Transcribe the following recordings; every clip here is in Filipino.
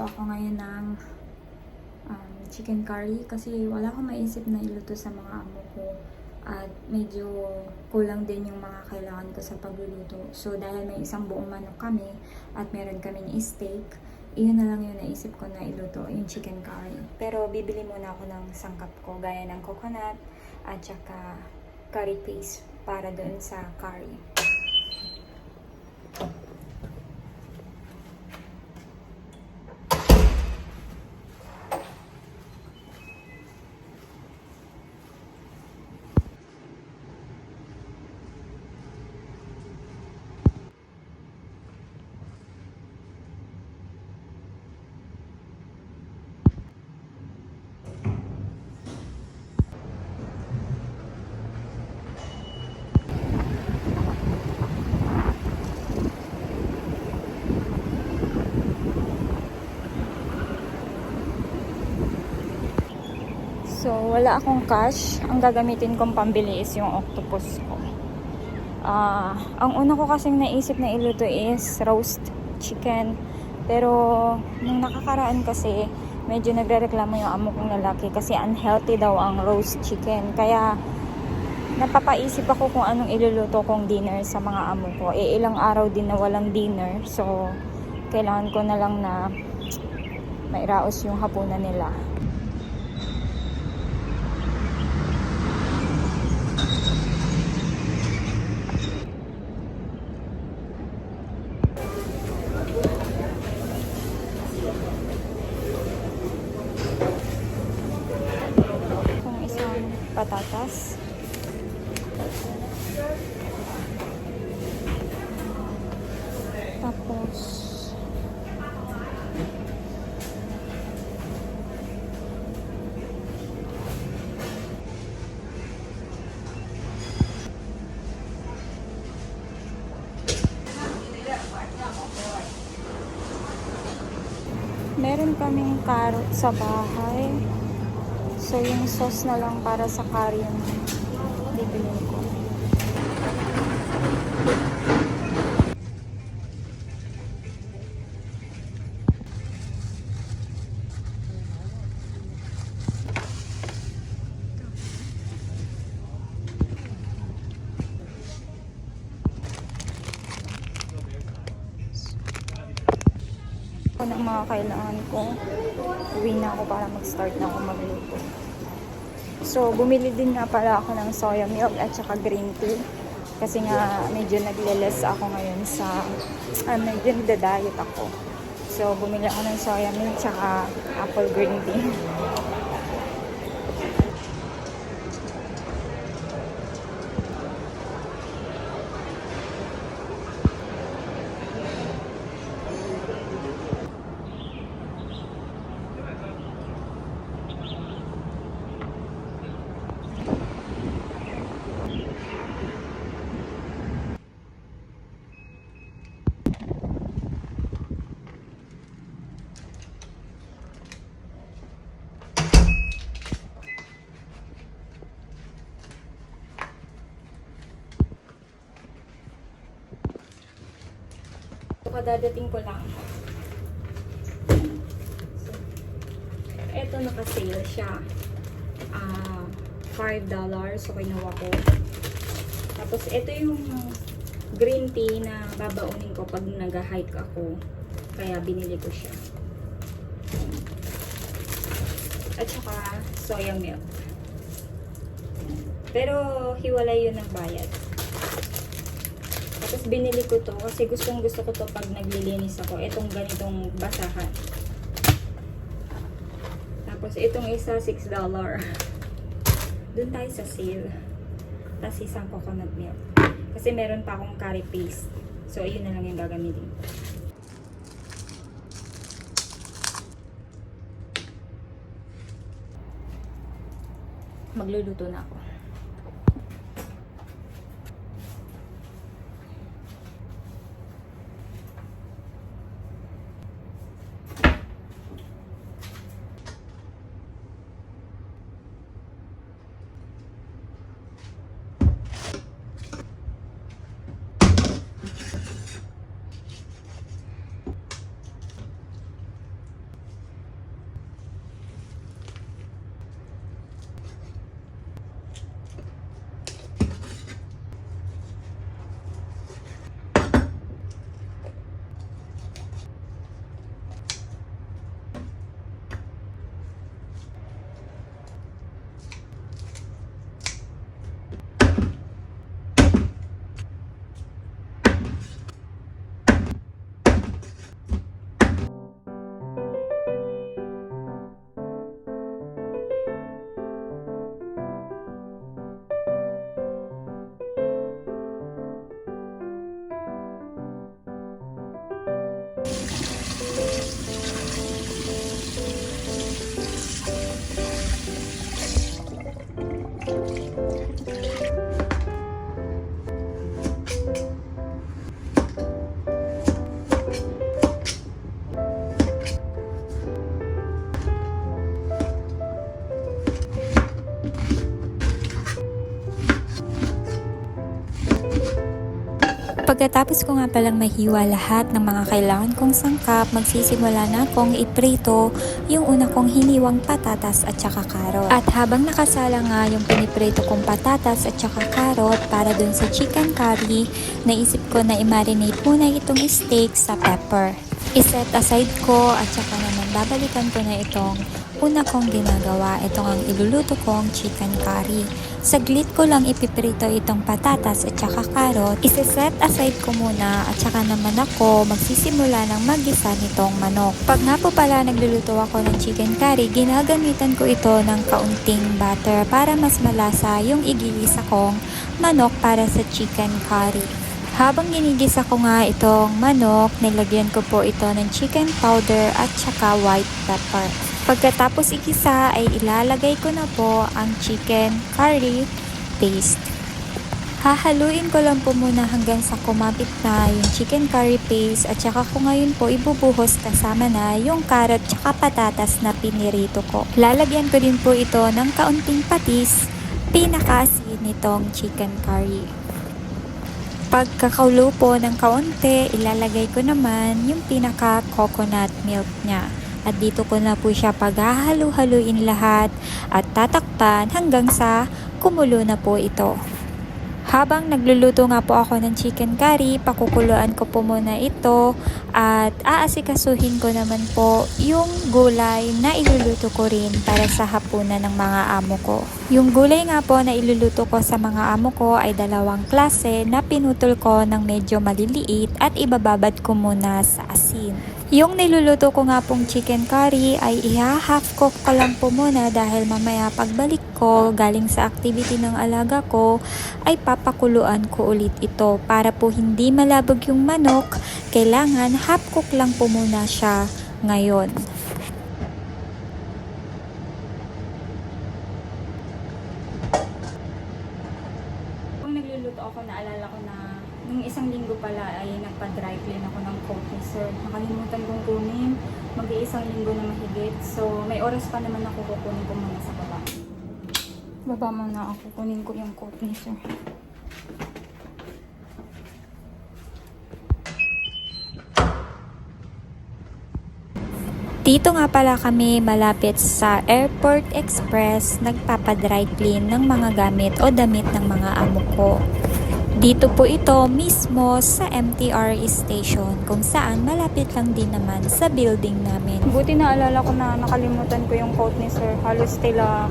ako ngayon ng chicken curry kasi wala akong maisip na iluto sa mga amo ko at medyo kulang din yung mga kailangan ko sa pagluluto. So dahil may isang buong manok kami at meron kaming steak, iyon na lang yung naisip ko na iluto, yung chicken curry. Pero bibili muna ako ng sangkap ko gaya ng coconut at saka curry paste para doon sa curry. So, wala akong cash. Ang gagamitin kong pambili is yung octopus ko. Ang una ko kasing naisip na iluto is roast chicken. Pero, nung nakakaraan kasi, medyo nagre-reklamo yung amo kong lalaki kasi unhealthy daw ang roast chicken. Kaya, napapaisip ako kung anong iluluto kong dinner sa mga amo ko. Ilang araw din na walang dinner. So, kailangan ko na lang na mairaos yung hapunan nila. Patatas. Tapos meron kaming carrot sa bahay. So, yung sauce na lang para sa curry yung bibilin ko. Kung ang mga kailangan ko, uwi na ako para mag-start na ako magluto. So, bumili din nga pala ako ng soya milk at saka green tea. Kasi nga, medyo nagle-less ako ngayon sa, medyo nagda-diet ako. So, bumili ako ng soya milk at saka apple green tea. Kadadating ko lang. So, eto naka-sale siya. $5. So, kinuha ko. Tapos, ito yung green tea na babaunin ko pag nag-hike ako. Kaya, binili ko siya. At saka, soya milk. Pero, hiwalay yun ng bayad. Tapos binili ko to kasi gusto ko to pag naglilinis ako. Itong ganitong basahan. Tapos itong isa $6. Doon tayo sa sale. Tapos isang coconut milk. Kasi meron pa akong curry paste. So ayun na lang yung gagamitin ko. Magluluto na ako. Pagkatapos ko nga palang mahiwa lahat ng mga kailangan kong sangkap, magsisimula na akong iprito yung una kong hiniwang patatas at saka karot. At habang nakasala nga yung piniprito kong patatas at saka karot para dun sa chicken curry, naisip ko na i-marinate muna itong steak sa pepper. I-set aside ko at saka naman babalikan ko na itong una kong ginagawa. Itong ang iluluto kong chicken curry. Saglit ko lang ipiprito itong patatas at saka karot. Ise-set aside ko muna at saka naman ako magsisimula ng mag-gisa nitong manok. Pag nga po pala nagluluto ako ng chicken curry, ginagamitan ko ito ng kaunting butter para mas malasa yung igigisa kong manok para sa chicken curry. Habang ginigisa ko nga itong manok, nilagyan ko po ito ng chicken powder at saka white pepper. Pagkatapos igisa ay ilalagay ko na po ang chicken curry paste. Hahaluin ko lang po muna hanggang sa kumapit na yung chicken curry paste at saka ko ngayon po ibubuhos kasama na yung carrot at patatas na pinirito ko. Lalagyan ko din po ito ng kaunting patis, pinakaasin nitong chicken curry. Pagkakaluto po ng kaunti, ilalagay ko naman yung pinaka coconut milk niya. At dito ko na po siya paghahalu-haluin lahat at tatakpan hanggang sa kumulo na po ito. Habang nagluluto nga po ako ng chicken curry, pakukuluan ko po muna ito at aasikasuhin ko naman po yung gulay na iluluto ko rin para sa hapunan ng mga amo ko. Yung gulay nga po na iluluto ko sa mga amo ko ay dalawang klase na pinutol ko ng medyo maliliit at ibababad ko muna sa asin. Yung niluluto ko nga pong chicken curry ay iha-half cook ko lang po muna dahil mamaya pagbalik ko galing sa activity ng alaga ko ay papakuluan ko ulit ito para po hindi malabog yung manok. Kailangan half cook lang po muna siya ngayon. Kung nagluluto ako, naalala ko na nung isang linggo pala ay nagpa-dry clean ako ng coat ni sir. Nakalimutan kong kunin. Mag-iisang linggo na mahigit. So, may oras pa naman ako kukunin ko muna sa baba. Baba muna ako. Kunin ko yung coat ni sir. Dito nga pala kami malapit sa Airport Express nagpapadry clean ng mga gamit o damit ng mga amo ko. Dito po ito mismo sa MTR station kung saan malapit lang din naman sa building namin. Buti na alala ko na nakalimutan ko yung coat ni sir. Halos tila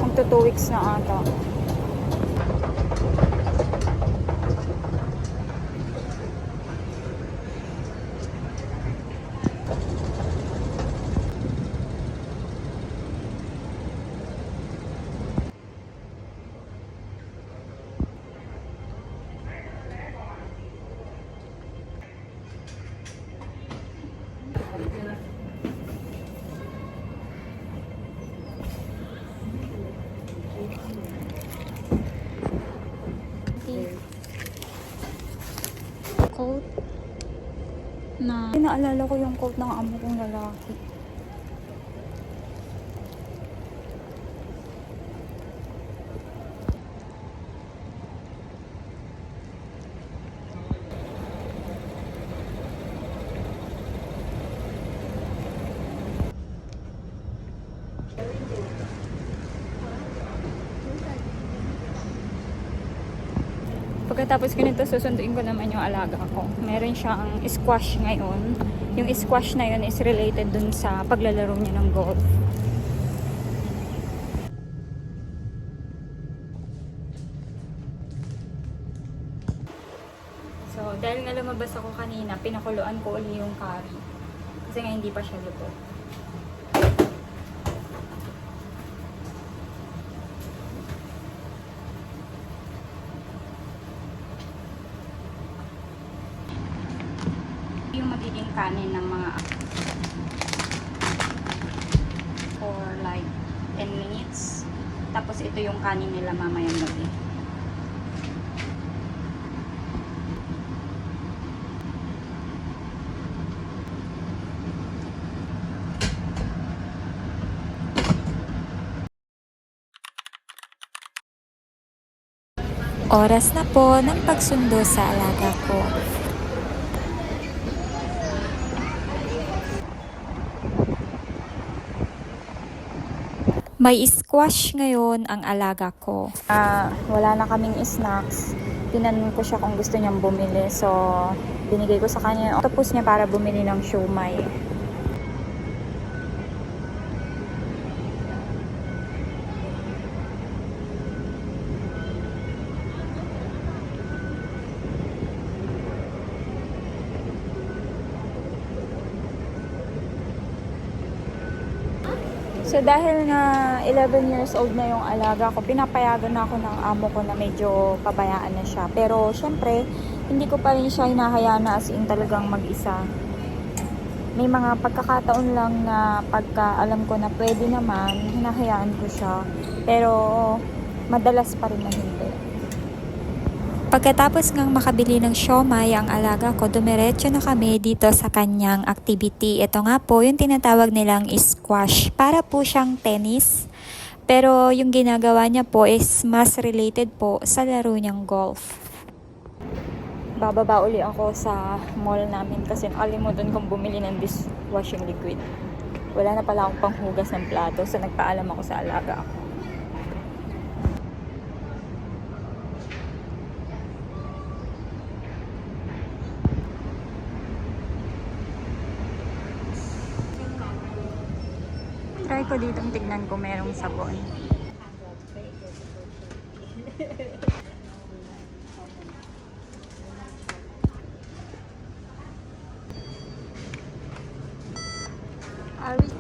kung 2 weeks na ata. Coat na naalala ko yung coat ng amo kong lalaki. Pagkatapos ko nito, susunduin ko naman yung alaga ko. Meron siyang squash ngayon. Yung squash na yun is related dun sa paglalaro niya ng golf. So, dahil nga lumabas ako kanina, pinakuluan ko uli yung curry. Kasi nga hindi pa siya luto. Yung magiging kanin ng mga for like 10 minutes. Tapos ito yung kanin nila mamayang gabi. Oras na po ng pagsundo sa alaga ko. May squash ngayon ang alaga ko. Wala na kaming snacks. Tinanong ko siya kung gusto niyang bumili. So, binigay ko sa kanya yung octopus niya para bumili ng siomai. So dahil nga 11 years old na yung alaga ko, pinapayagan na ako ng amo ko na medyo pabayaan na siya. Pero syempre, hindi ko pa rin siya hinahayaan na as in talagang mag-isa. May mga pagkakataon lang na pagka alam ko na pwede naman, hinahayaan ko siya. Pero madalas pa rin na hindi. Pagkatapos ngang makabili ng siomai ang alaga ko, dumiretso na kami dito sa kanyang activity. Ito nga po yung tinatawag nilang squash. Para po siyang tennis. Pero yung ginagawa niya po is mas related po sa laro niyang golf. Bababa uli ako sa mall namin kasi nakalimutan kong bumili ng dishwashing liquid. Wala na pala akong panghugas ng plato, so nagpaalam ako sa alaga ako. Try ko ditong tignan kung merong sabon. Are we